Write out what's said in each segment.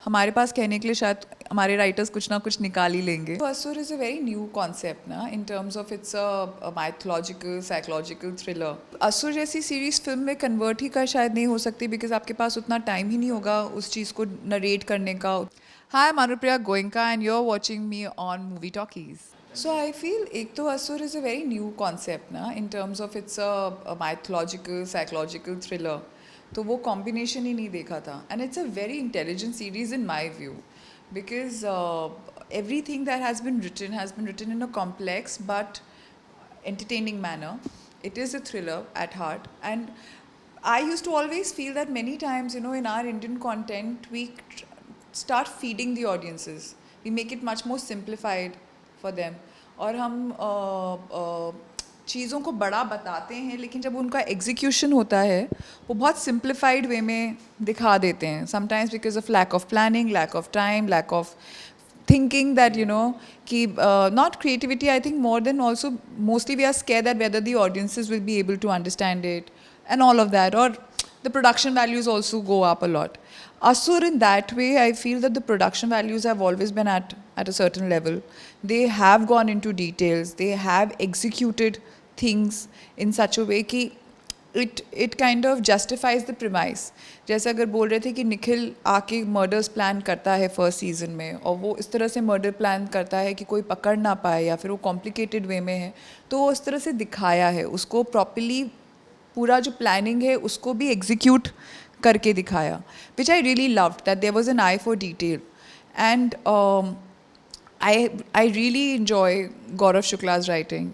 हमारे पास कहने के लिए शायद हमारे राइटर्स कुछ ना कुछ निकाल ही लेंगे. So, Asur is a very new concept ना in terms of it's a mythological psychological thriller. असुर जैसी सीरीज फिल्म में कन्वर्ट ही कर शायद नहीं हो सकती बिकॉज आपके पास उतना टाइम ही नहीं होगा उस चीज़ को नरेट करने का. Hi Manupriya Goenka and you are watching me on movie talkies. So I feel एक तो असुर is a very new concept ना in terms of it's a mythological psychological thriller. तो वो कॉम्बिनेशन ही नहीं देखा था and it's a very intelligent series in my view because everything that has been written in a complex but entertaining manner. It is a thriller at heart, and I used to always feel that many times, you know, in our Indian content, we start feeding the audiences. We make it much more simplified for them. और हम चीज़ों को बड़ा बताते हैं लेकिन जब उनका एग्जीक्यूशन होता है वो बहुत सिंप्लीफाइड वे में दिखा देते हैं. Sometimes because of lack of planning, lack of time, lack of thinking that, you know, ki not creativity, I think more than also mostly we are scared that whether the audiences will be able to understand it and all of that, or the production values also go up a lot. Asur in that way, I feel that the production values have always been at a certain level. They have gone into details, they have executed things in such a way कि it kind of justifies the premise. जैसे अगर बोल रहे थे कि निखिल आके murders plan करता है फर्स्ट सीजन में और वो इस तरह से मर्डर प्लान करता है कि कोई पकड़ ना पाए या फिर वो कॉम्प्लिकेटेड वे में है, तो वो इस तरह से दिखाया है उसको प्रॉपरली. पूरा जो प्लानिंग है उसको भी एग्जीक्यूट करके दिखाया, which I really loved that there was an eye for detail. And I really enjoy Gaurav Shukla's writing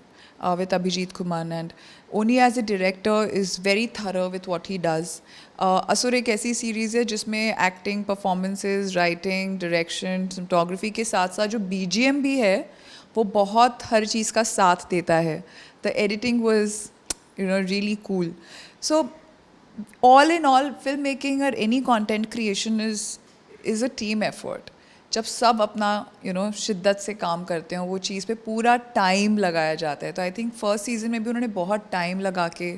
with Abhijit Kuman, and Oni as a director is very thorough with what he does. असुर एक ऐसी series है जिसमें acting, performances, writing, direction, cinematography के साथ साथ जो BGM भी है वो बहुत हर चीज़ का साथ देता है. The editing was, you know, really cool. So all in all, filmmaking or any content creation is a team effort. जब सब अपना शिद्दत से काम करते हैं वो चीज़ पे पूरा टाइम लगाया जाता है. तो आई थिंक फर्स्ट सीज़न में भी उन्होंने बहुत टाइम लगा के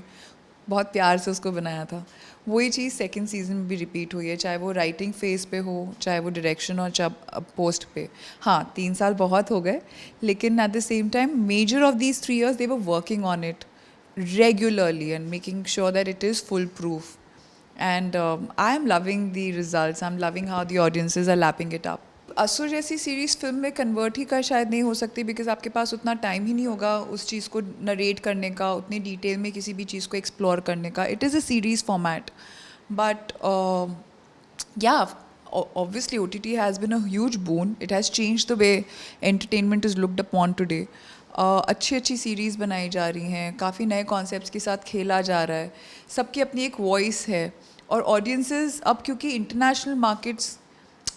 बहुत प्यार से उसको बनाया था. वही चीज़ सेकंड सीज़न में भी रिपीट हुई है, चाहे वो राइटिंग फेज़ पे हो, चाहे वो डायरेक्शन और चाहे पोस्ट पे. हाँ, 3 साल बहुत हो गए, लेकिन at the same time measure of these 3 years they were working on it regularly and making sure that it is foolproof. And I am loving the results. I'm loving how the audiences are lapping it up. असुर जैसी series film में convert ही कर शायद नहीं हो सकती because आपके पास उतना टाइम ही नहीं होगा उस चीज़ को नरेट करने का, उतनी डिटेल में किसी भी चीज़ को एक्सप्लोर करने का. It is a series format, but या obviously OTT has been a huge boon. It has changed the way entertainment is looked upon today. अच्छी अच्छी सीरीज़ बनाई जा रही हैं, काफ़ी नए कॉन्सेप्ट्स के साथ खेला जा रहा है, सबकी अपनी एक वॉइस है. और ऑडियंसेस अब क्योंकि इंटरनेशनल मार्केट्स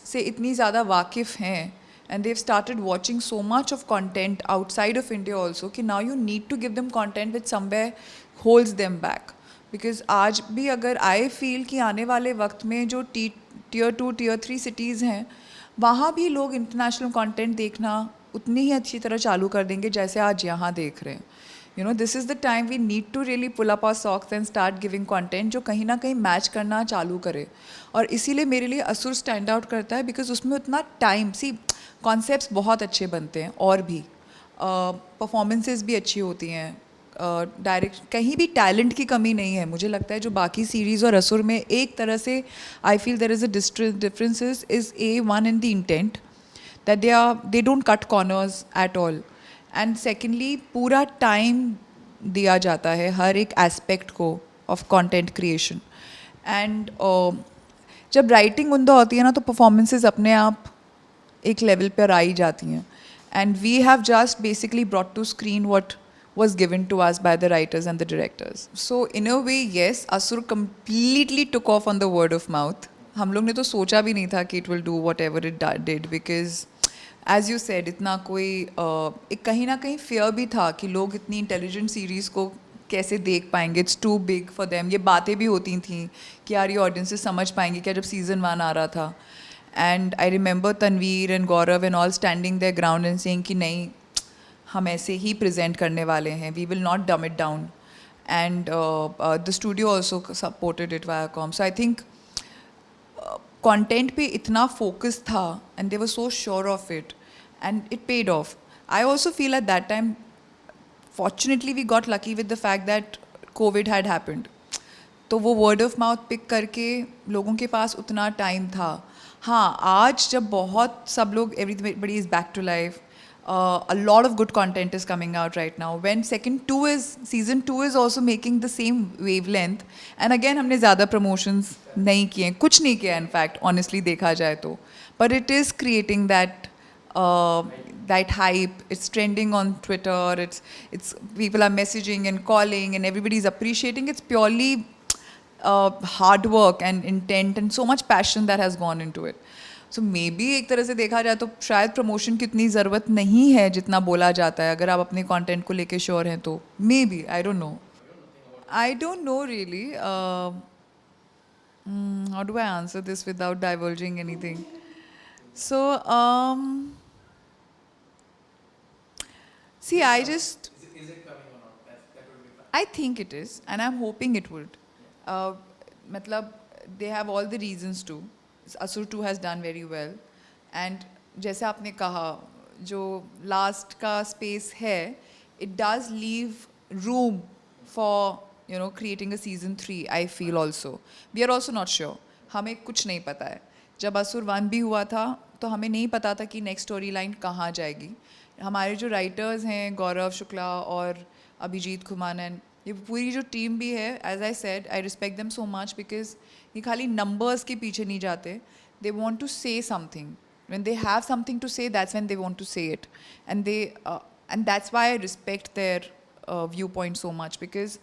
से इतनी ज़्यादा वाकिफ़ हैं and they've started watching so much of content outside of India also कि now you need to give them content which somewhere holds them back. Because आज भी अगर I feel कि आने वाले वक्त में जो tier 2 tier 3 cities हैं वहाँ भी लोग इंटरनेशनल कंटेंट देखना उतनी ही अच्छी तरह चालू कर देंगे जैसे आज यहाँ देख रहे हैं. You know, this is the time we need to really pull up our socks and start giving content जो कहीं ना कहीं मैच करना चालू करे. और इसीलिए मेरे लिए असुर स्टैंड आउट करता है बिकॉज उसमें उतना टाइम, सी कॉन्सेप्ट्स बहुत अच्छे बनते हैं और भी परफॉर्मेंसेस भी अच्छी होती हैं, डायरेक्ट कहीं भी टैलेंट की कमी नहीं है. मुझे लगता है जो बाकी सीरीज़ और असुर में एक तरह से I feel there is a differences is one in the intent that they don't cut corners at all. And secondly पूरा टाइम दिया जाता है हर एक एस्पेक्ट को ऑफ कंटेंट क्रिएशन. एंड जब राइटिंग उमदा होती है ना तो परफॉर्मेंसेस अपने आप एक लेवल पर आ ही जाती हैं. And we have just basically brought to screen what was given to us by the writers and the directors. So in a way, yes, Asur completely took off on the word of mouth. हम लोग ने तो सोचा भी नहीं था कि it will do whatever it did because as you said, इतना कोई एक कहीं ना कहीं fear भी था कि लोग इतनी intelligent series को कैसे देख पाएंगे. It's too big for them. ये बातें भी होती थी कि यार ये audiences समझ पाएंगे क्या जब season 1 आ रहा था. And I remember Tanveer and Gaurav and all standing their ground and saying कि नहीं, हम ऐसे ही प्रेजेंट करने वाले हैं, we will not dumb it down. And the studio also supported it Viacom. So I think content पे इतना focus था and they were so sure of it and it paid off. I also feel at that time fortunately we got lucky with the fact that COVID had happened. तो वो word of mouth pick करके लोगों के पास उतना time था. हाँ, आज जब बहुत सब लोग everybody is back to life, a lot of good content is coming out right now. When season 2 is also making the same wavelength, and again हमने ज़्यादा promotions नहीं किए, कुछ नहीं किया in fact, honestly देखा जाए तो, but it is creating that hype. It's trending on Twitter. It's people are messaging and calling and everybody's appreciating. It's purely hard work and intent and so much passion that has gone into it. So maybe एक तरह से देखा जाए तो शायद promotion की इतनी ज़रूरत नहीं है जितना बोला जाता है, अगर आप अपने कंटेंट को लेके श्योर हैं तो. Maybe, I don't know. I don't know really. How do I answer this without divulging anything? So, see, I just, Is it coming or not? That would be fine. I think it is, and I'm hoping it would. Matlab, they have all the reasons to. Asur 2 has done very well, and जैसे आपने कहा, जो last का space है, it does leave room for creating a season 3. I feel also. We are also not sure. हमें कुछ नहीं पता है. जब असुर 1 भी हुआ था, तो हमें नहीं पता था कि नेक्स्ट स्टोरी लाइन कहाँ जाएगी. हमारे जो राइटर्स हैं गौरव शुक्ला और अभिजीत खुमानन, ये पूरी जो टीम भी है, as I said, I respect them so much because ये खाली नंबर्स के पीछे नहीं जाते. They want to say something. when they have something to say, that's when they want to say it. And that's why I respect their viewpoint so much, because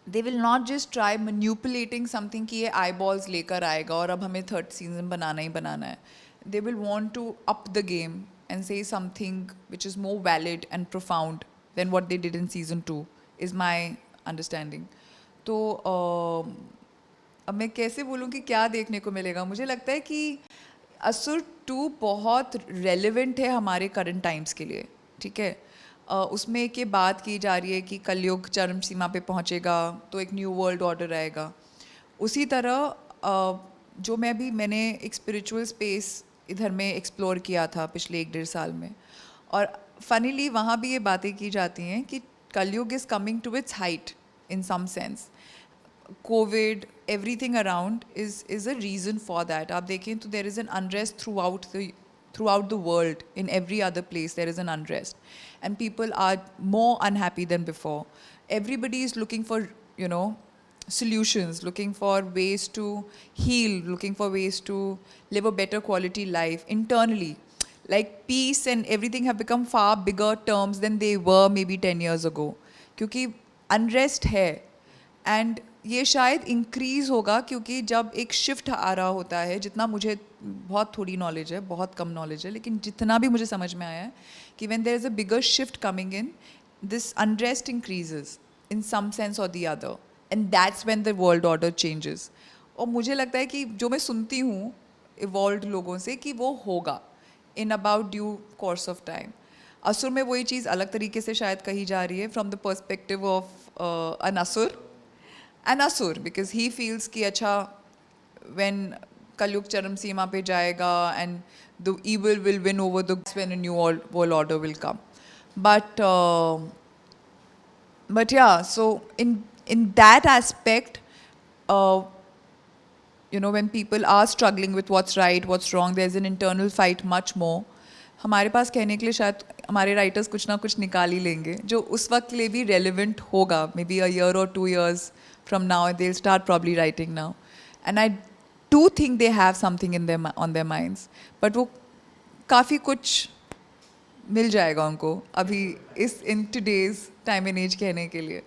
they will not just try manipulating something कि ये eyeballs लेकर आएगा और अब हमें third season बनाना ही बनाना है. They will want to up the game and say something which is more valid and profound than what they did in season 2, is my understanding. तो अब मैं कैसे बोलूँ कि क्या देखने को मिलेगा. मुझे लगता है कि असुर 2 बहुत रेलिवेंट है हमारे करंट टाइम्स के लिए. ठीक है, उसमें एक ये बात की जा रही है कि कलयुग चरम सीमा पे पहुंचेगा तो एक न्यू वर्ल्ड ऑर्डर आएगा. उसी तरह जो मैंने एक स्पिरिचुअल स्पेस इधर में एक्सप्लोर किया था पिछले 1-1.5 साल में, और फनीली वहाँ भी ये बातें की जाती हैं कि Kalyug is coming to its height in some sense. COVID, everything around is a reason for that. आप देखें तो there is an unrest throughout the world. In every other place there is an unrest, and people are more unhappy than before. Everybody is looking for solutions, looking for ways to heal, looking for ways to live a better quality life internally. Like peace and everything have become far bigger terms than they were maybe 10 years ago, क्योंकि unrest है. And ये शायद increase होगा क्योंकि जब एक shift आ रहा होता है, जितना मुझे बहुत थोड़ी नॉलेज है, बहुत कम नॉलेज है, लेकिन जितना भी मुझे समझ में आया है कि when there is a bigger shift coming in, this unrest increases in some sense or the other, and that's when the world order changes. और मुझे लगता है कि जो मैं सुनती हूँ इवॉल्व्ड लोगों से कि वो होगा in about due course of time. असुर में वही चीज़ अलग तरीके से शायद कही जा रही है from the perspective of an asur, because he feels कि अच्छा when कलयुग चरम सीमा पे जाएगा and the evil will win over the good, when a new world order will come. But yeah, so in that aspect, when people are struggling with what's right, what's wrong, there's an internal fight much more. हमारे पास कहने के लिए शायद हमारे writers कुछ ना कुछ निकाल ही लेंगे जो उस वक्त के लिए भी रेलिवेंट होगा. मे बी अ ईयर और 2 years from now they'll start probably writing now, and I do think they have something on their minds, but वो काफ़ी कुछ मिल जाएगा उनको अभी in today's time and age कहने के लिए.